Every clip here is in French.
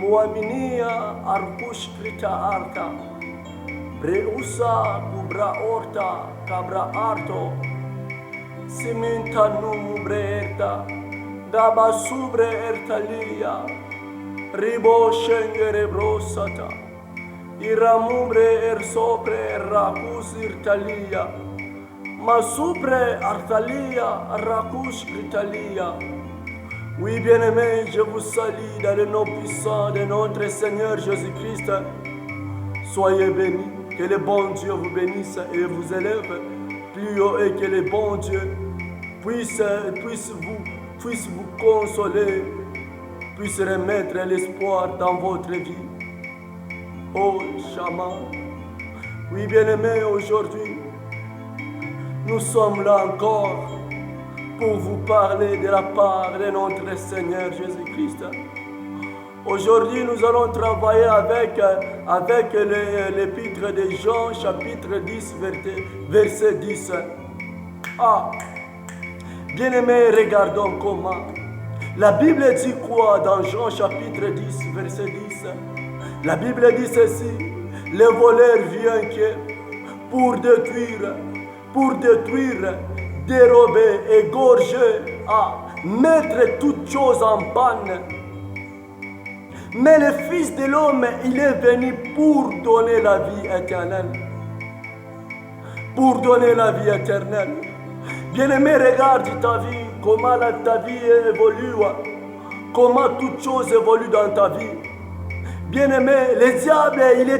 kuaminia arkush krita arta, breusa kubra orta kabra arto, siminta numu breerta, daba subre ertalia, ribo shengere brosata, iramubre ersopre rakus irtalia, ma supre artalia rakus irtalia. Oui, bien-aimés, je vous salue dans le nom puissant de notre Seigneur Jésus-Christ. Soyez bénis, que le bon Dieu vous bénisse et vous élève plus haut et que le bon Dieu puisse vous consoler, puisse remettre l'espoir dans votre vie. Oh, Shaman. Oui, bien-aimés, aujourd'hui, nous sommes là encore pour vous parler de la part de notre Seigneur Jésus-Christ. Aujourd'hui, nous allons travailler avec l'épître de Jean, chapitre 10, verset 10. Ah, bien-aimés, regardons comment. La Bible dit quoi dans Jean, chapitre 10, verset 10? La Bible dit ceci: le voleur vient pour détruire, dérober, égorger, mettre toutes choses en panne. Mais le Fils de l'homme, il est venu pour donner la vie éternelle. Pour donner la vie éternelle. Bien-aimé, regarde ta vie, comment ta vie évolue, comment toutes choses évoluent dans ta vie. Bien-aimé, le diable, il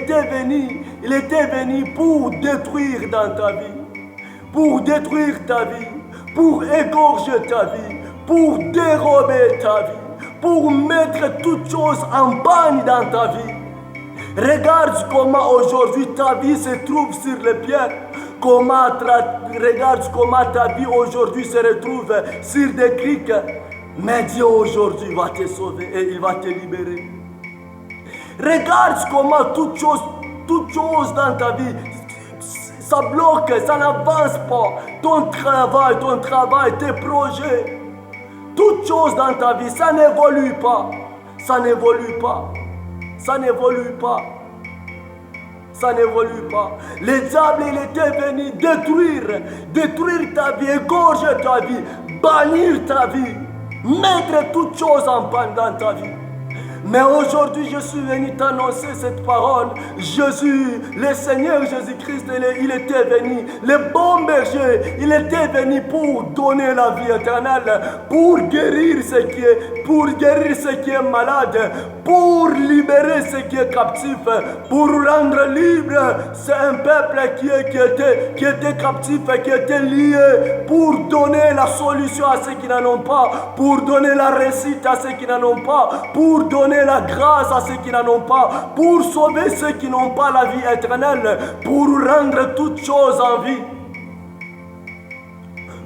était venu pour détruire dans ta vie. Pour détruire ta vie, pour égorger ta vie, pour dérober ta vie, pour mettre toutes choses en panne dans ta vie. Regarde comment aujourd'hui ta vie se trouve sur les pieds. Regarde comment ta vie aujourd'hui se retrouve sur des criques. Mais Dieu aujourd'hui va te sauver et il va te libérer. Regarde comment toutes choses dans ta vie, ça bloque, ça n'avance pas. Ton travail, tes projets, toutes choses dans ta vie, ça n'évolue pas. Ça n'évolue pas. Ça n'évolue pas. Ça n'évolue pas. Le diable, il était venu détruire ta vie, égorger ta vie, bannir ta vie, mettre toutes choses en panne dans ta vie. Mais aujourd'hui, je suis venu t'annoncer cette parole. Jésus, le Seigneur Jésus-Christ, il était venu. Le bon berger, il était venu pour donner la vie éternelle, pour guérir ce qui est malade, pour libérer ce qui est captif, pour rendre libre. C'est un peuple qui était captif et qui était lié, pour donner la solution à ceux qui n'en ont pas, pour donner la réussite à ceux qui n'en ont pas, pour donner la grâce à ceux qui n'en ont pas, pour sauver ceux qui n'ont pas la vie éternelle, pour rendre toutes choses en vie.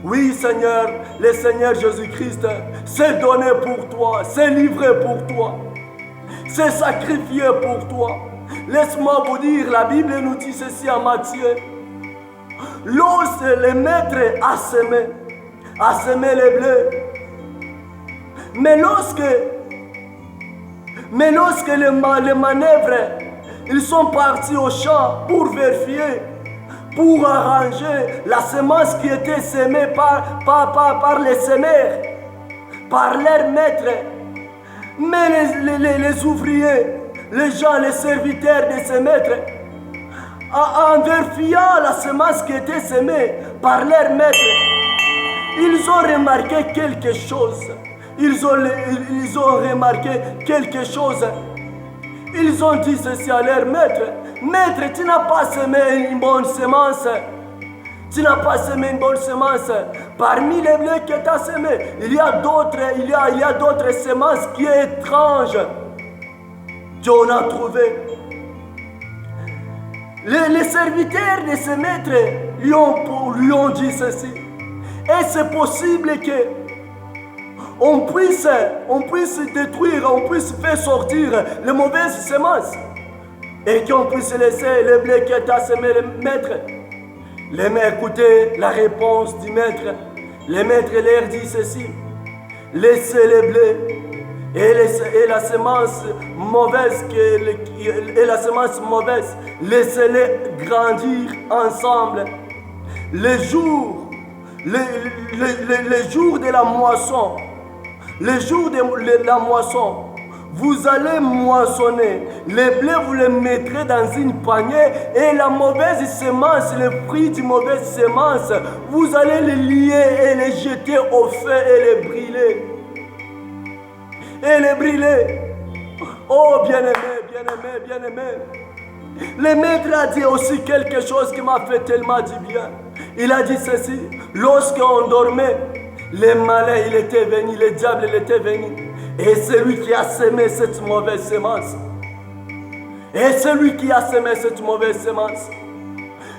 Oui, Seigneur, le Seigneur Jésus-Christ s'est donné pour toi, s'est livré pour toi, s'est sacrifié pour toi. Laisse-moi vous dire, la Bible nous dit ceci en Matthieu: lorsque le maître a semé les blés, mais lorsque les manœuvres, ils sont partis au champ pour vérifier, pour arranger la semence qui était semée par les semeurs, par leur maître. Mais les ouvriers, les gens, les serviteurs de ces maîtres, en vérifiant la semence qui était semée par leur maître, ils ont remarqué quelque chose. Ils ont remarqué quelque chose. Ils ont dit ceci à leur maître: maître, tu n'as pas semé une bonne semence. Tu n'as pas semé une bonne semence. Parmi les blés que tu as semés, il y a d'autres semences qui sont étranges. Dieu en a trouvé. Les serviteurs de ce maître lui ont dit ceci: est-ce possible que on puisse détruire, on puisse faire sortir les mauvaises semences et qu'on puisse laisser le blé qui est à semer le maître? Les maîtres écoutaient la réponse du maître. Le maître leur dit ceci: laissez les blés Et la semence mauvaise, et la semence mauvaise, laissez-les grandir ensemble. Les jours de la moisson, les jours de la moisson, vous allez moissonner. Les blés, vous les mettrez dans une panier, et la mauvaise semence, les fruits de mauvaise semence, vous allez les lier et les jeter au feu et les brûler. Et les brûler. Oh, bien-aimé, bien-aimé, bien-aimé. Le maître a dit aussi quelque chose qui m'a fait tellement du bien. Il a dit ceci: lorsqu'on dormait, les malins, il était venu, le diable, il était venu. Et c'est lui qui a semé cette mauvaise semence. Et c'est lui qui a semé cette mauvaise semence.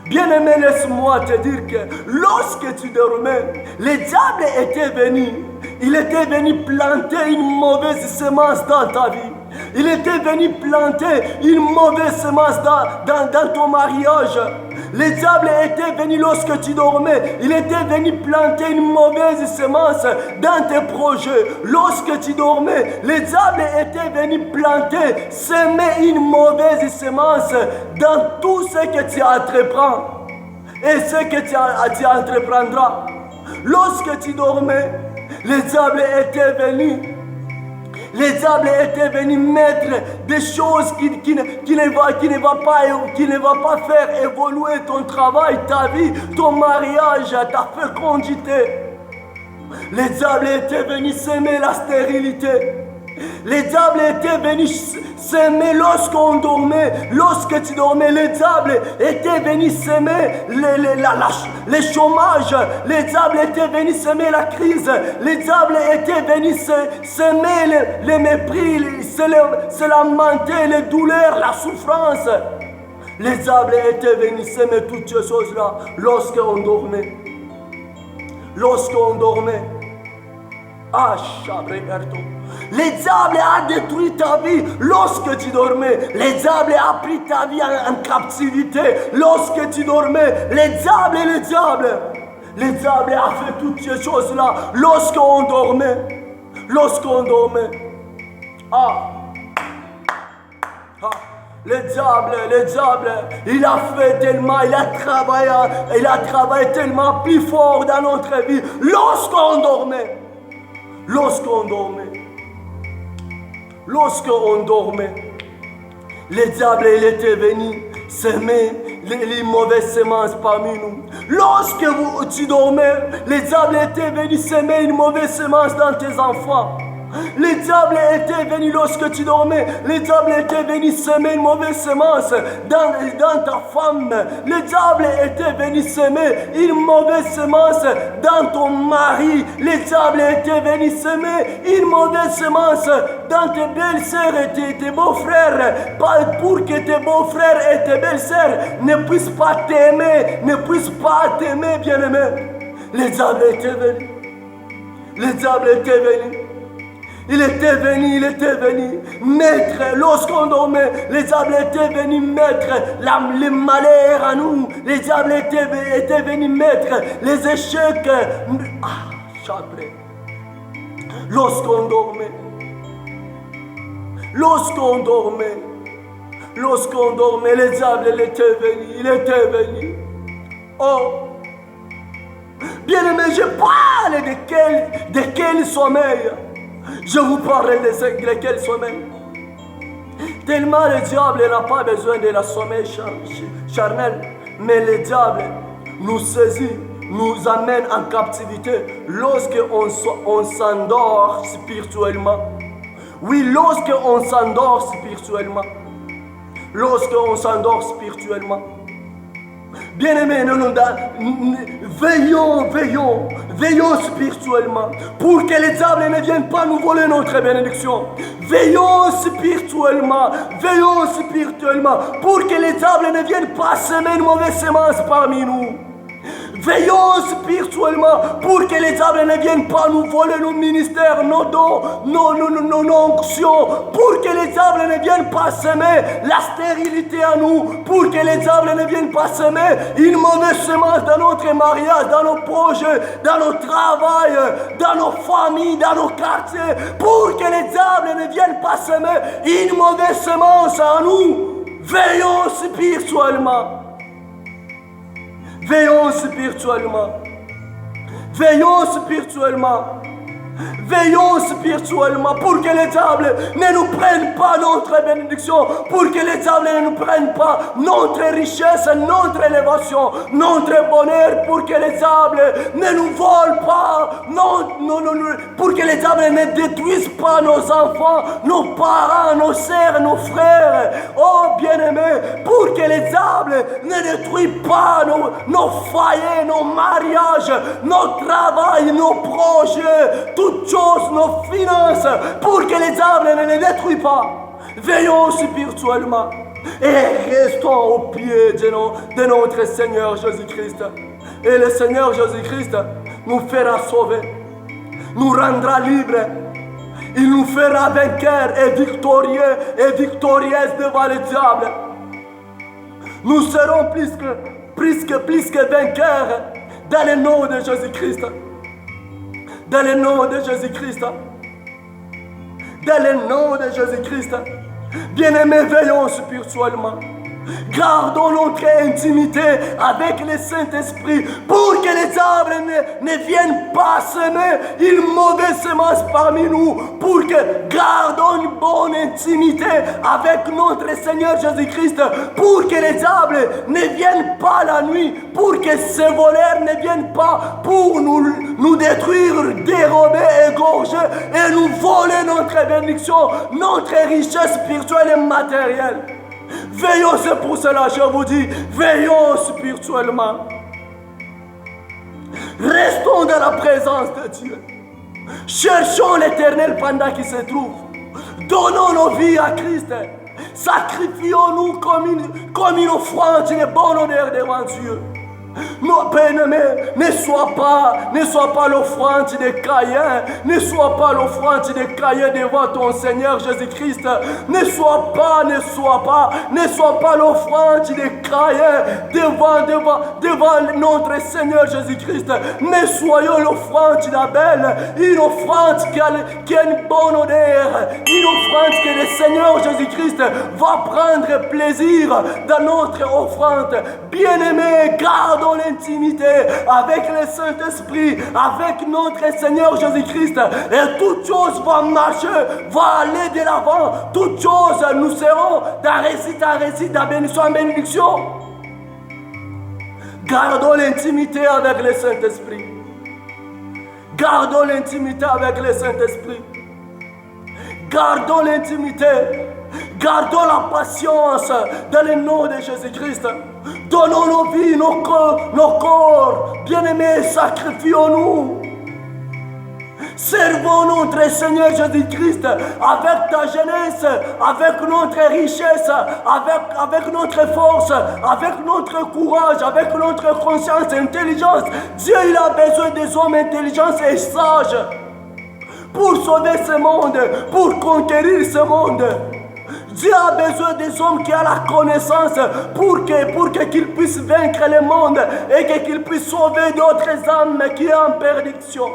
Bien-aimé, laisse-moi te dire que lorsque tu dormais, le diable était venu. Il était venu planter une mauvaise semence dans ta vie. Il était venu planter une mauvaise semence dans ton mariage. Le diable était venu lorsque tu dormais. Il était venu planter une mauvaise semence dans tes projets. Lorsque tu dormais, le diable était venu planter, semer une mauvaise semence dans tout ce que tu entreprends et ce que tu entreprendras. Lorsque tu dormais, le diable était venu. Le diable était venu mettre des choses qui ne va pas faire évoluer ton travail, ta vie, ton mariage, ta fécondité. Le diable était venu semer la stérilité. Le diable était venu s'aimer lorsqu'on dormait. Lorsque tu dormais, le diable était venu s'aimer les chômages. Le diable était venu s'aimer la crise. Le diable était venu s'aimer les mépris, se lamenter, les douleurs, la souffrance. Le diable était venu s'aimer toutes ces choses-là lorsqu'on dormait. Lorsqu'on dormait. Ah, Chabregarto. Le diable a détruit ta vie lorsque tu dormais. Le diable a pris ta vie en captivité lorsque tu dormais. Le diable a fait toutes ces choses-là lorsqu'on dormait. Lorsqu'on dormait. Le diable, il a fait tellement, il a travaillé tellement plus fort dans notre vie lorsqu'on dormait. Lorsqu'on dormait, le diable, il était venu semer les mauvaises semences parmi nous. Lorsque tu dormais, le diable était venu semer une mauvaise semence dans tes enfants. Le diable était venu lorsque tu dormais. Le diable était venu semer une mauvaise semence dans ta femme. Le diable était venu semer une mauvaise semence dans ton mari. Le diable était venu semer une mauvaise semence dans tes belles-sœurs et tes beaux-frères. Pour que tes beaux-frères et tes belles-sœurs ne puissent pas t'aimer, bien-aimé. Le diable était venu. Le diable était venu. Il était venu mettre, lorsqu'on dormait, les diables étaient venus mettre les malheurs à nous. Les diables étaient venus mettre les échecs. Lorsqu'on dormait, les diables il était venu. Oh, bien-aimé, je parle de quel sommeil. Je vous parle de quel sommeil. Tellement le diable n'a pas besoin de la sommeil charnel, mais le diable nous saisit, nous amène en captivité lorsqu'on s'endort spirituellement. Oui, lorsqu'on s'endort spirituellement. Bien-aimés, veillons spirituellement pour que les diables ne viennent pas nous voler notre bénédiction. Veillons spirituellement pour que les diables ne viennent pas semer une mauvaise semence parmi nous. Veillons spirituellement pour que les diables ne viennent pas nous voler nos ministères, nos dons, nos onctions, pour que les diables ne viennent pas semer la stérilité à nous, pour que les diables ne viennent pas semer une mauvaise semence dans notre mariage, dans nos projets, dans nos travail, dans nos familles, dans nos quartiers, pour que les diables ne viennent pas semer une mauvaise semence à nous. Veillons spirituellement. Veillons spirituellement. Veillons spirituellement. Veillons spirituellement pour que les diables ne nous prennent pas notre bénédiction, pour que les diables ne nous prennent pas notre richesse, notre élévation, notre bonheur, pour que les diables ne nous volent pas, pour que les diables ne détruisent pas nos enfants, nos parents, nos sœurs, nos frères. Oh bien-aimés, pour que les diables ne détruisent pas nos foyers, nos mariages, nos travail, nos projets, toutes choses, nos finances, pour que les diables ne les détruisent pas. Veillons spirituellement et restons au pied de notre Seigneur Jésus-Christ. Et le Seigneur Jésus-Christ nous fera sauver, nous rendra libres. Il nous fera vainqueurs et victorieux et victorieuses devant le diable. Nous serons plus que vainqueurs dans le nom de Jésus-Christ. Dans le nom de Jésus-Christ. Dans le nom de Jésus-Christ. Bien-aimés, veillons spirituellement. Gardons notre intimité avec le Saint-Esprit pour que les diables ne viennent pas semer une mauvaise semence parmi nous, pour que gardons une bonne intimité avec notre Seigneur Jésus-Christ, pour que les diables ne viennent pas la nuit, pour que ces voleurs ne viennent pas pour nous détruire, dérober, égorger et nous voler notre bénédiction, notre richesse spirituelle et matérielle. Veillons, c'est pour cela, je vous dis, veillons spirituellement. Restons dans la présence de Dieu. Cherchons l'Éternel pendant qu'il se trouve. Donnons nos vies à Christ. Sacrifions-nous comme une offrande, une bonne honneur devant Dieu. Nos bien-aimés, ne sois pas l'offrande des Caïens, ne sois pas l'offrande des Caïens devant ton Seigneur Jésus-Christ, ne sois pas l'offrande des Caïens devant notre Seigneur Jésus-Christ, mais soyons l'offrande d'Abel, une offrande qui a une bonne odeur, une offrande que le Seigneur Jésus-Christ va prendre plaisir dans notre offrande. Bien-aimés, gardons l'intimité avec le Saint-Esprit, avec notre Seigneur Jésus-Christ, et toute chose va marcher, va aller de l'avant. Toutes choses, nous serons d'un récit en récit, d'un bénédiction en bénédiction. Gardons l'intimité avec le Saint-Esprit. Gardons l'intimité avec le Saint-Esprit. Gardons l'intimité. Gardons la patience dans le nom de Jésus-Christ. Donnons nos vies, nos corps. Bien-aimés, sacrifions-nous. Servons notre Seigneur Jésus-Christ avec ta jeunesse, avec notre richesse, avec notre force, avec notre courage, avec notre conscience et intelligence. Dieu, il a besoin des hommes intelligents et sages pour sauver ce monde, pour conquérir ce monde. Dieu a besoin des hommes qui ont la connaissance pour qu'ils puissent vaincre le monde et qu'ils puissent sauver d'autres âmes qui sont en perdition.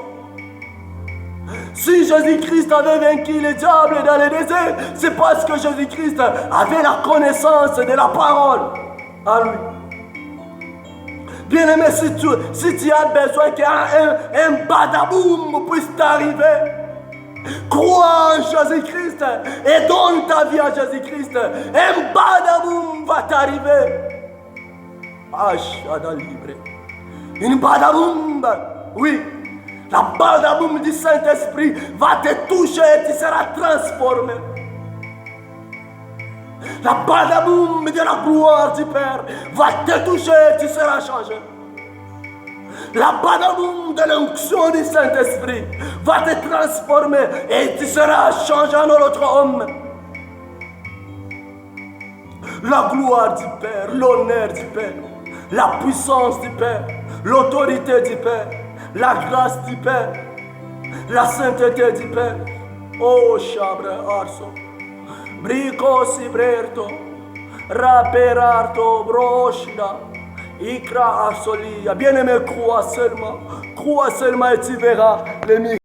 Si Jésus-Christ avait vaincu le diable dans le désert, c'est parce que Jésus-Christ avait la connaissance de la parole à lui. Bien-aimé, si tu as besoin qu'un badaboum puisse t'arriver, crois en Jésus-Christ et donne ta vie à Jésus-Christ. Un badaboum va t'arriver. Ashada libre. Une badaboum, oui. La badaboum du Saint-Esprit va te toucher et tu seras transformé. La badaboum de la gloire du Père va te toucher et tu seras changé. La badaboum de l'onction du Saint-Esprit va te transformer et tu seras changé en un autre homme. La gloire du Père, l'honneur du Père, la puissance du Père l'autorité du Père, la grâce du Père, la sainteté du Père. Oh, Shabre Arso, Brico Sibrerto, Raperarto Broshida, Ikra Arsolia. Bien-aimé, crois seulement et tu verras les miracles.